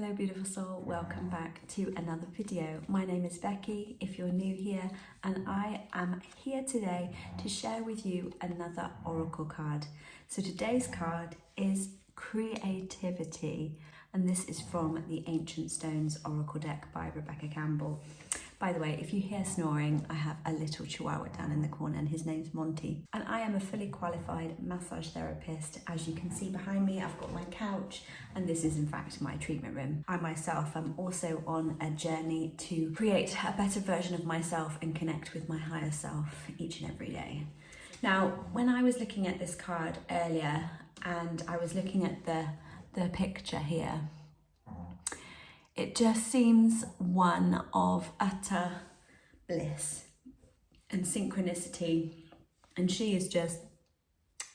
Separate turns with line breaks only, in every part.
Hello beautiful soul, welcome back to another video. My name is Becky if you're new here, and I am here today to share with you another oracle card. So today's card is creativity, and this is from the Ancient Stones Oracle deck by Rebecca Campbell. By the way, if you hear snoring, I have a little chihuahua down in the corner and his name's Monty. And I am a fully qualified massage therapist. As you can see behind me, I've got my couch, and this is in fact my treatment room. I myself am also on a journey to create a better version of myself and connect with my higher self each and every day. Now, when I was looking at this card earlier, and I was looking at the picture here, it just seems one of utter bliss and synchronicity, and she is just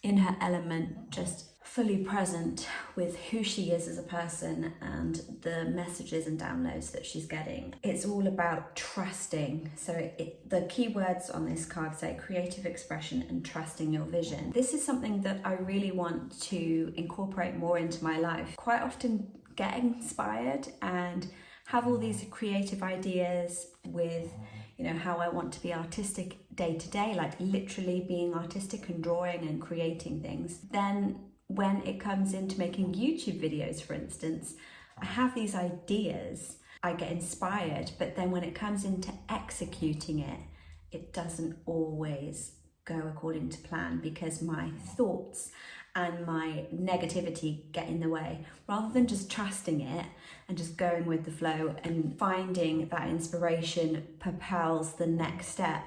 in her element, just fully present with who she is as a person and the messages and downloads that she's getting. It's all about trusting. So the key words on this card say creative expression and trusting your vision. This is something that I really want to incorporate more into my life. Quite often get inspired and have all these creative ideas with, how I want to be artistic day to day, like literally being artistic and drawing and creating things. Then when it comes into making YouTube videos, for instance, I have these ideas, I get inspired, but then when it comes into executing it, it doesn't always go according to plan because my thoughts and my negativity get in the way. Rather than just trusting it and just going with the flow and finding that inspiration propels the next step,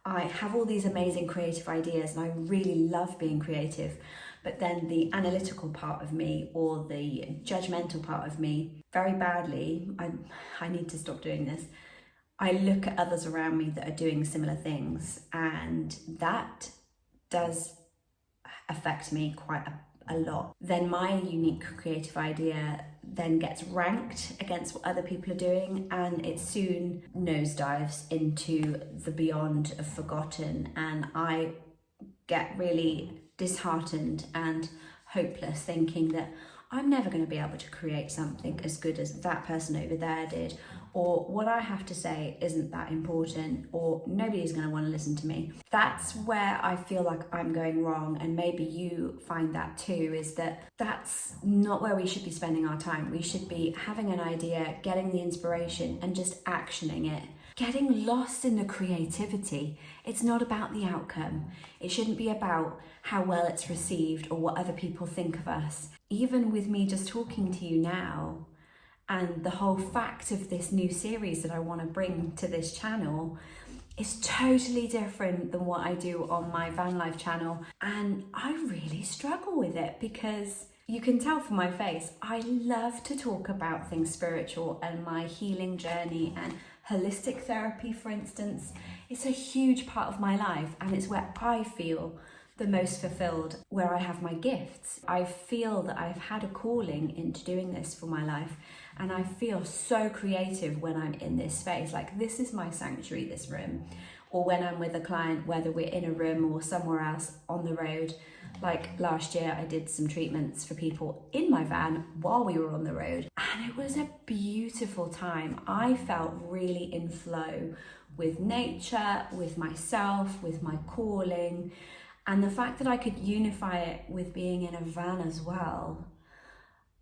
I have all these amazing creative ideas and I really love being creative. But then the analytical part of me or the judgmental part of me, very badly, I need to stop doing this. I look at others around me that are doing similar things, and that does affect me quite a lot. Then my unique creative idea then gets ranked against what other people are doing, and it soon nosedives into the beyond of forgotten, and I get really disheartened and hopeless, thinking that I'm never going to be able to create something as good as that person over there did, or what I have to say isn't that important, or nobody's going to want to listen to me. That's where I feel like I'm going wrong, and maybe you find that too, is that that's not where we should be spending our time. We should be having an idea, getting the inspiration and just actioning it. Getting lost in the creativity. It's not about the outcome. It shouldn't be about how well it's received or what other people think of us. Even with me just talking to you now, and the whole fact of this new series that I want to bring to this channel is totally different than what I do on my van life channel. And I really struggle with it because you can tell from my face, I love to talk about things spiritual and my healing journey, and holistic therapy, for instance. It's a huge part of my life, and it's where I feel the most fulfilled, where I have my gifts. I feel that I've had a calling into doing this for my life, and I feel so creative when I'm in this space. Like, this is my sanctuary, this room. Or when I'm with a client, whether we're in a room or somewhere else on the road. Like last year, I did some treatments for people in my van while we were on the road, and it was a beautiful time. I felt really in flow with nature, with myself, with my calling, and the fact that I could unify it with being in a van as well.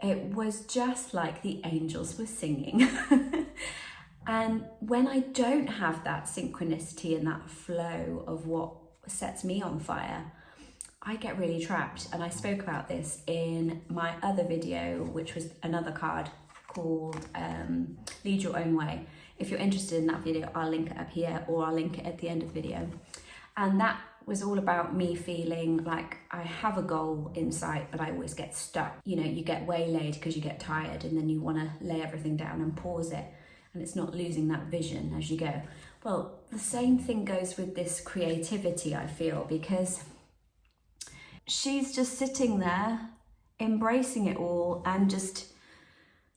It was just like the angels were singing. And when I don't have that synchronicity and that flow of what sets me on fire, I get really trapped. And I spoke about this in my other video, which was another card called Lead Your Own Way. If you're interested in that video, I'll link it up here, or I'll link it at the end of the video. And that was all about me feeling like I have a goal in sight, but I always get stuck. You get waylaid because you get tired, and then you want to lay everything down and pause it. And it's not losing that vision as you go. Well, the same thing goes with this creativity, I feel, because she's just sitting there, embracing it all, and just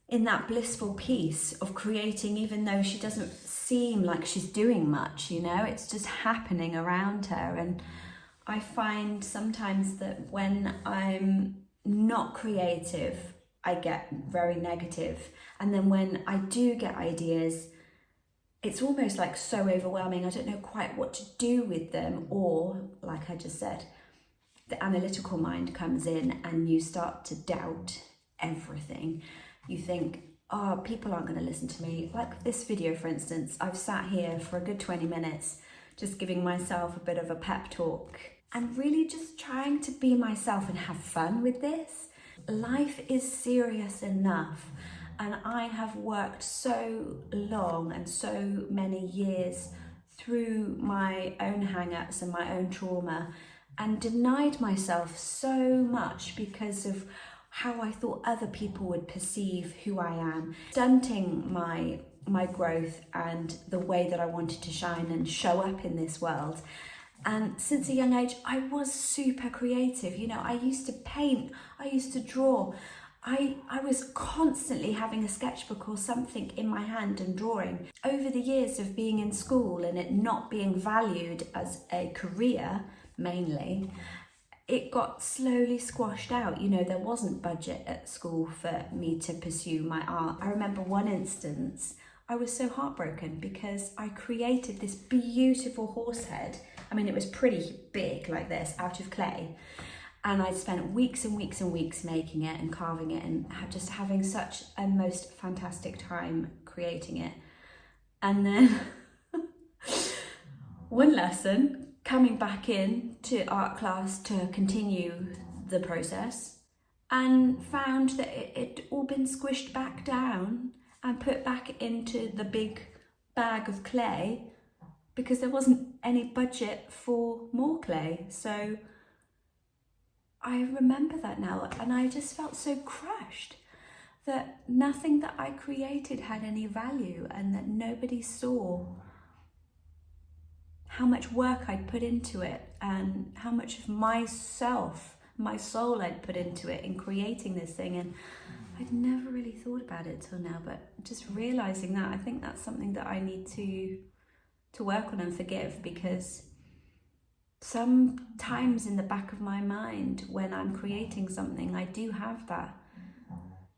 in that blissful peace of creating, even though she doesn't seem like she's doing much, it's just happening around her. And I find sometimes that when I'm not creative, I get very negative. And then when I do get ideas, it's almost like so overwhelming. I don't know quite what to do with them. Or, like I just said, the analytical mind comes in and you start to doubt everything. You think, oh, people aren't going to listen to me. Like this video, for instance, I've sat here for a good 20 minutes, just giving myself a bit of a pep talk and really just trying to be myself and have fun with this. Life is serious enough, and I have worked so long and so many years through my own hang-ups and my own trauma, and denied myself so much because of how I thought other people would perceive who I am, stunting my growth and the way that I wanted to shine and show up in this world. And since a young age, I was super creative. You know, I used to paint, I used to draw. I was constantly having a sketchbook or something in my hand and drawing. Over the years of being in school and it not being valued as a career, mainly, it got slowly squashed out. You know, there wasn't budget at school for me to pursue my art. I remember one instance, I was so heartbroken because I created this beautiful horse head. I mean, it was pretty big like this, out of clay. And I'd spent weeks and weeks and weeks making it and carving it and just having such a most fantastic time creating it. And then one lesson, coming back in to art class to continue the process, and found that it all been squished back down and put back into the big bag of clay because there wasn't any budget for more clay. So I remember that now, and I just felt so crushed that nothing that I created had any value and that nobody saw how much work I'd put into it and how much of myself, my soul I'd put into it in creating this thing. And I'd never really thought about it till now, but just realizing that, I think that's something that I need to work on and forgive, because sometimes in the back of my mind when I'm creating something, I do have that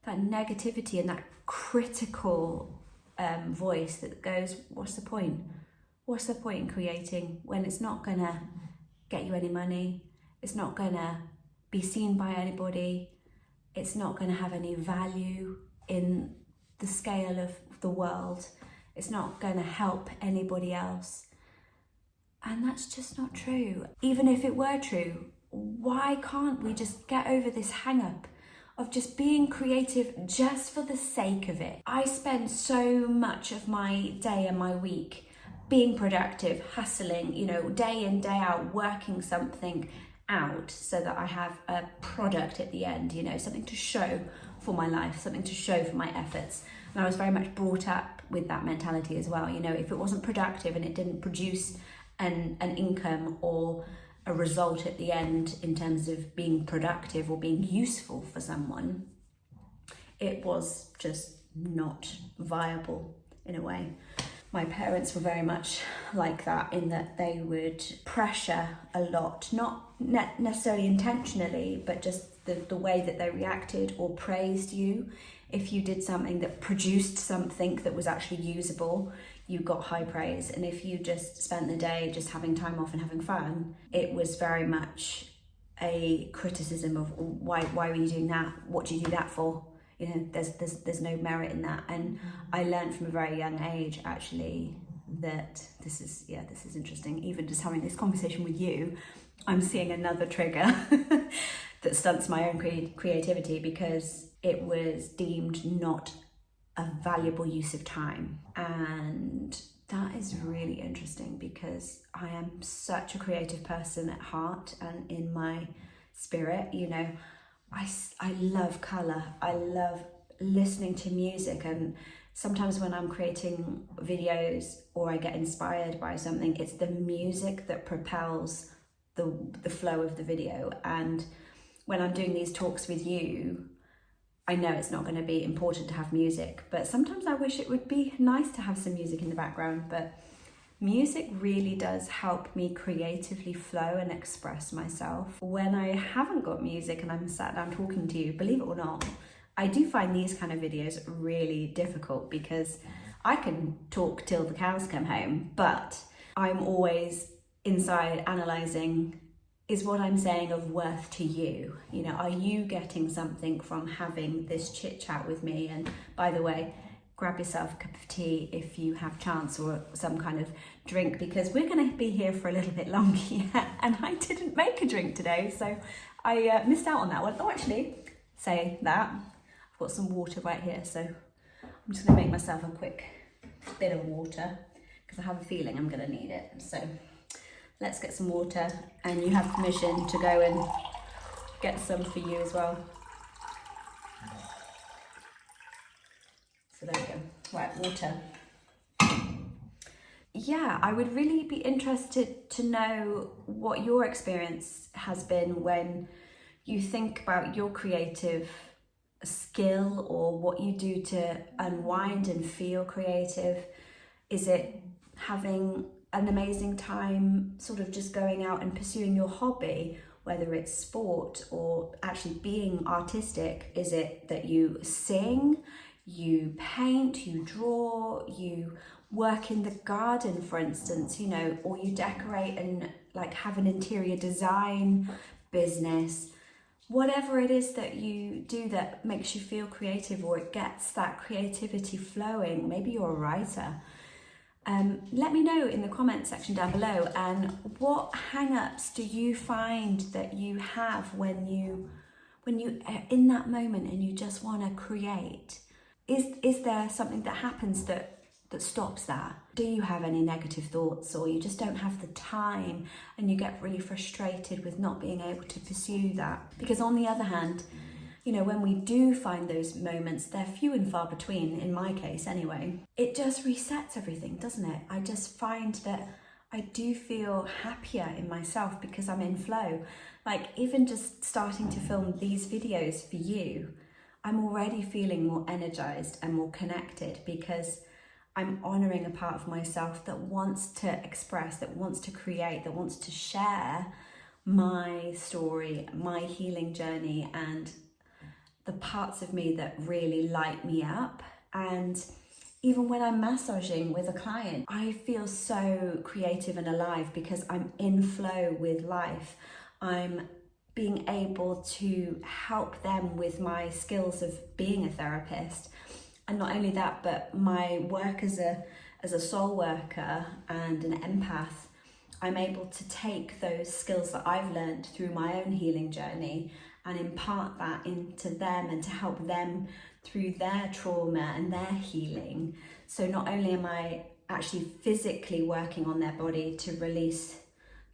negativity and that critical voice that goes, what's the point? What's the point in creating when it's not gonna get you any money? It's not gonna be seen by anybody. It's not gonna have any value in the scale of the world. It's not gonna help anybody else. And that's just not true. Even if it were true, why can't we just get over this hang-up of just being creative just for the sake of it? I spend so much of my day and my week being productive, hustling, you know, day in, day out, working something out so that I have a product at the end, you know, something to show for my life, something to show for my efforts. And I was very much brought up with that mentality as well. You know, if it wasn't productive and it didn't produce an income or a result at the end in terms of being productive or being useful for someone, it was just not viable in a way. My parents were very much like that, in that they would pressure a lot, not necessarily intentionally, but just the way that they reacted or praised you. If you did something that produced something that was actually usable, you got high praise. And if you just spent the day just having time off and having fun, it was very much a criticism of why were you doing that? What do you do that for? You know, there's no merit in that. And I learned from a very young age, actually, that this is interesting. Even just having this conversation with you, I'm seeing another trigger that stunts my own creativity, because it was deemed not a valuable use of time. And that is really interesting, because I am such a creative person at heart and in my spirit. You know, I love colour, I love listening to music, and sometimes when I'm creating videos or I get inspired by something, it's the music that propels the flow of the video. And when I'm doing these talks with you, I know it's not going to be important to have music, but sometimes I wish it would be nice to have some music in the background. But music really does help me creatively flow and express myself. When I haven't got music and I'm sat down talking to you, believe it or not, I do find these kind of videos really difficult because I can talk till the cows come home, but I'm always inside analysing, is what I'm saying of worth to you? You know, are you getting something from having this chit chat with me? And by the way, grab yourself a cup of tea if you have chance, or some kind of drink, because we're going to be here for a little bit longer yet. And I didn't make a drink today, so I missed out on that one. Oh, actually, say that. I've got some water right here, so I'm just going to make myself a quick bit of water because I have a feeling I'm going to need it. So let's get some water, and you have permission to go and get some for you as well. So there we go. Right, water. Yeah, I would really be interested to know what your experience has been when you think about your creative skill, or what you do to unwind and feel creative. Is it having an amazing time sort of just going out and pursuing your hobby, whether it's sport or actually being artistic? Is it that you sing, you paint, you draw, you work in the garden, for instance, you know, or you decorate and like have an interior design business? Whatever it is that you do that makes you feel creative, or it gets that creativity flowing. Maybe you're a writer. Let me know in the comment section down below. And what hang-ups do you find that you have when you are in that moment and you just want to create? Is there something that happens that stops that? Do you have any negative thoughts, or you just don't have the time and you get really frustrated with not being able to pursue that? Because on the other hand, you know, when we do find those moments, they're few and far between, in my case anyway, it just resets everything, doesn't it? I just find that I do feel happier in myself because I'm in flow. Like, even just starting to film these videos for you, I'm already feeling more energized and more connected because I'm honouring a part of myself that wants to express, that wants to create, that wants to share my story, my healing journey, and the parts of me that really light me up. And even when I'm massaging with a client, I feel so creative and alive because I'm in flow with life. I'm being able to help them with my skills of being a therapist. And not only that, but my work as a soul worker and an empath, I'm able to take those skills that I've learned through my own healing journey and impart that into them and to help them through their trauma and their healing. So not only am I actually physically working on their body to release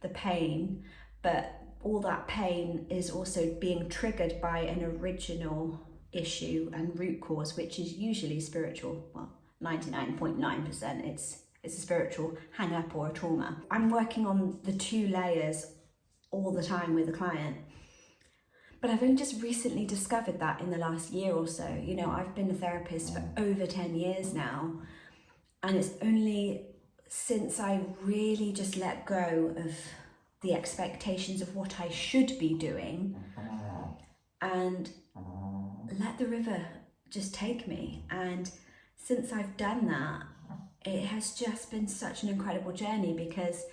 the pain, but all that pain is also being triggered by an original issue and root cause, which is usually spiritual. Well, 99.9% it's a spiritual hang up or a trauma. I'm working on the two layers all the time with a client, but I've only just recently discovered that in the last year or so. You know, I've been a therapist for over 10 years now, and it's only since I really just let go of the expectations of what I should be doing and let the river just take me. And since I've done that, it has just been such an incredible journey, because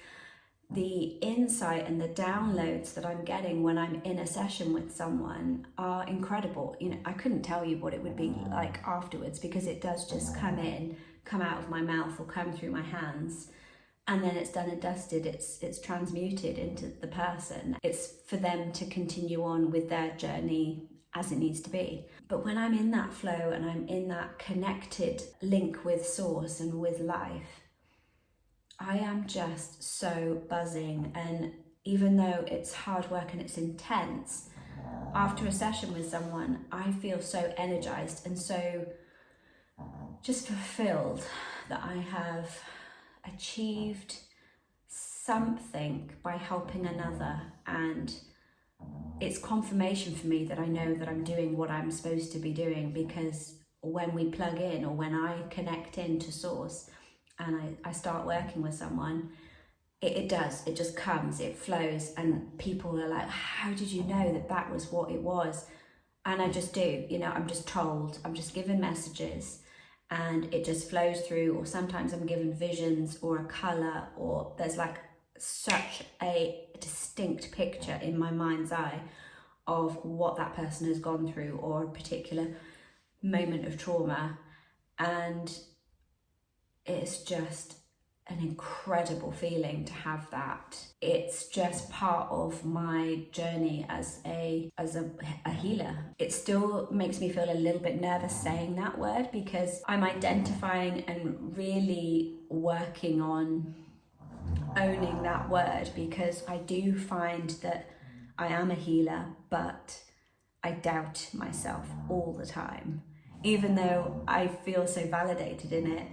the insight and the downloads that I'm getting when I'm in a session with someone are incredible. You know, I couldn't tell you what it would be like afterwards, because it does just come out of my mouth or come through my hands, and then it's done and dusted. It's transmuted into the person. It's for them to continue on with their journey as it needs to be. But when I'm in that flow and I'm in that connected link with source and with life, I am just so buzzing. And even though it's hard work and it's intense, after a session with someone, I feel so energized and so just fulfilled that I have achieved something by helping another. And it's confirmation for me that I know that I'm doing what I'm supposed to be doing, because when we plug in, or when I connect into source and I start working with someone, it just comes, it flows, and people are like, how did you know that was what it was? And I just do, you know, I'm just told, I'm just given messages and it just flows through, or sometimes I'm given visions or a colour, or there's like such a distinct picture in my mind's eye of what that person has gone through or a particular moment of trauma. And it's just an incredible feeling to have that. It's just part of my journey as a healer. It still makes me feel a little bit nervous saying that word, because I'm identifying and really working on owning that word, because I do find that I am a healer, but I doubt myself all the time. Even though I feel so validated in it,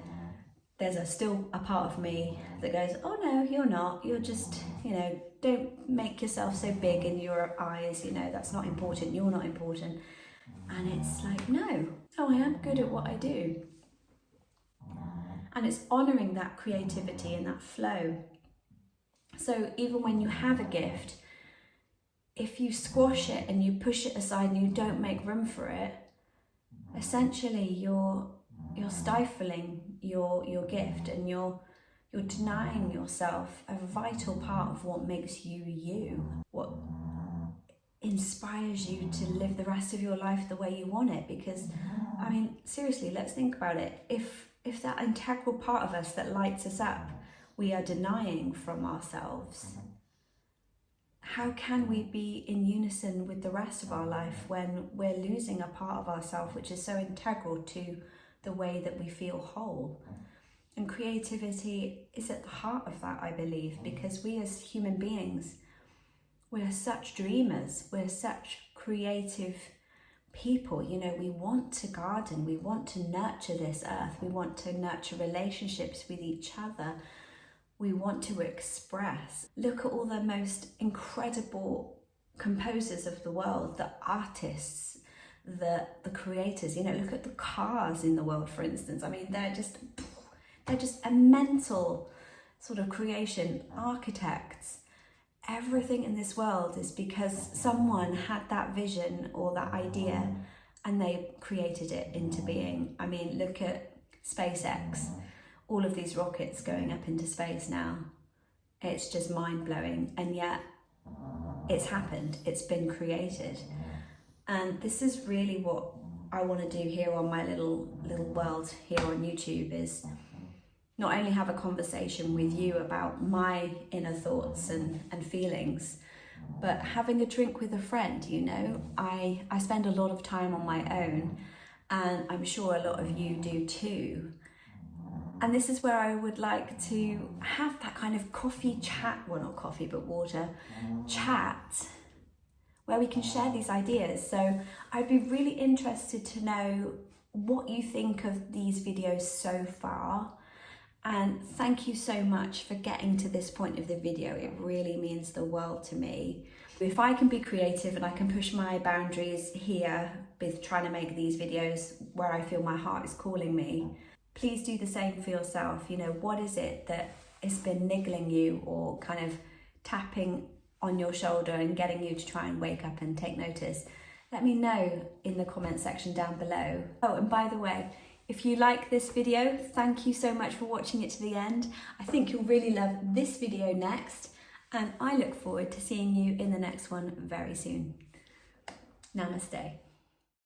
there's still a part of me that goes, oh no, you're not, you're just, you know, don't make yourself so big in your eyes, you know, that's not important, you're not important. And it's like, no, I am good at what I do. And it's honouring that creativity and that flow. So even when you have a gift, if you squash it and you push it aside and you don't make room for it, essentially you're stifling your gift, and you're denying yourself a vital part of what makes you you, what inspires you to live the rest of your life the way you want it. Because I mean, seriously, let's think about it. If that integral part of us that lights us up, we are denying from ourselves, how can we be in unison with the rest of our life when we're losing a part of ourselves which is so integral to the way that we feel whole? And creativity is at the heart of that, I believe, because we as human beings, we're such dreamers, we're such creative people. You know, we want to garden, we want to nurture this earth, we want to nurture relationships with each other, we want to express. Look at all the most incredible composers of the world, the artists, the creators. You know, look at the cars in the world, for instance. I mean, they're just a mental sort of creation. Architects, everything in this world is because someone had that vision or that idea and they created it into being. I mean, look at SpaceX, all of these rockets going up into space now. It's just mind-blowing, and yet it's happened, it's been created. And this is really what I want to do here on my little world here on YouTube, is not only have a conversation with you about my inner thoughts and feelings, but having a drink with a friend. You know, I spend a lot of time on my own, and I'm sure a lot of you do too. And this is where I would like to have that kind of coffee chat, well, not coffee, but water chat, where we can share these ideas. So I'd be really interested to know what you think of these videos so far. And thank you so much for getting to this point of the video. It really means the world to me. If I can be creative and I can push my boundaries here with trying to make these videos where I feel my heart is calling me, please do the same for yourself. You know, what is it that has been niggling you or kind of tapping on your shoulder and getting you to try and wake up and take notice? Let me know in the comment section down below. Oh, and by the way, if you like this video, thank you so much for watching it to the end. I think you'll really love this video next, and I look forward to seeing you in the next one very soon. Namaste.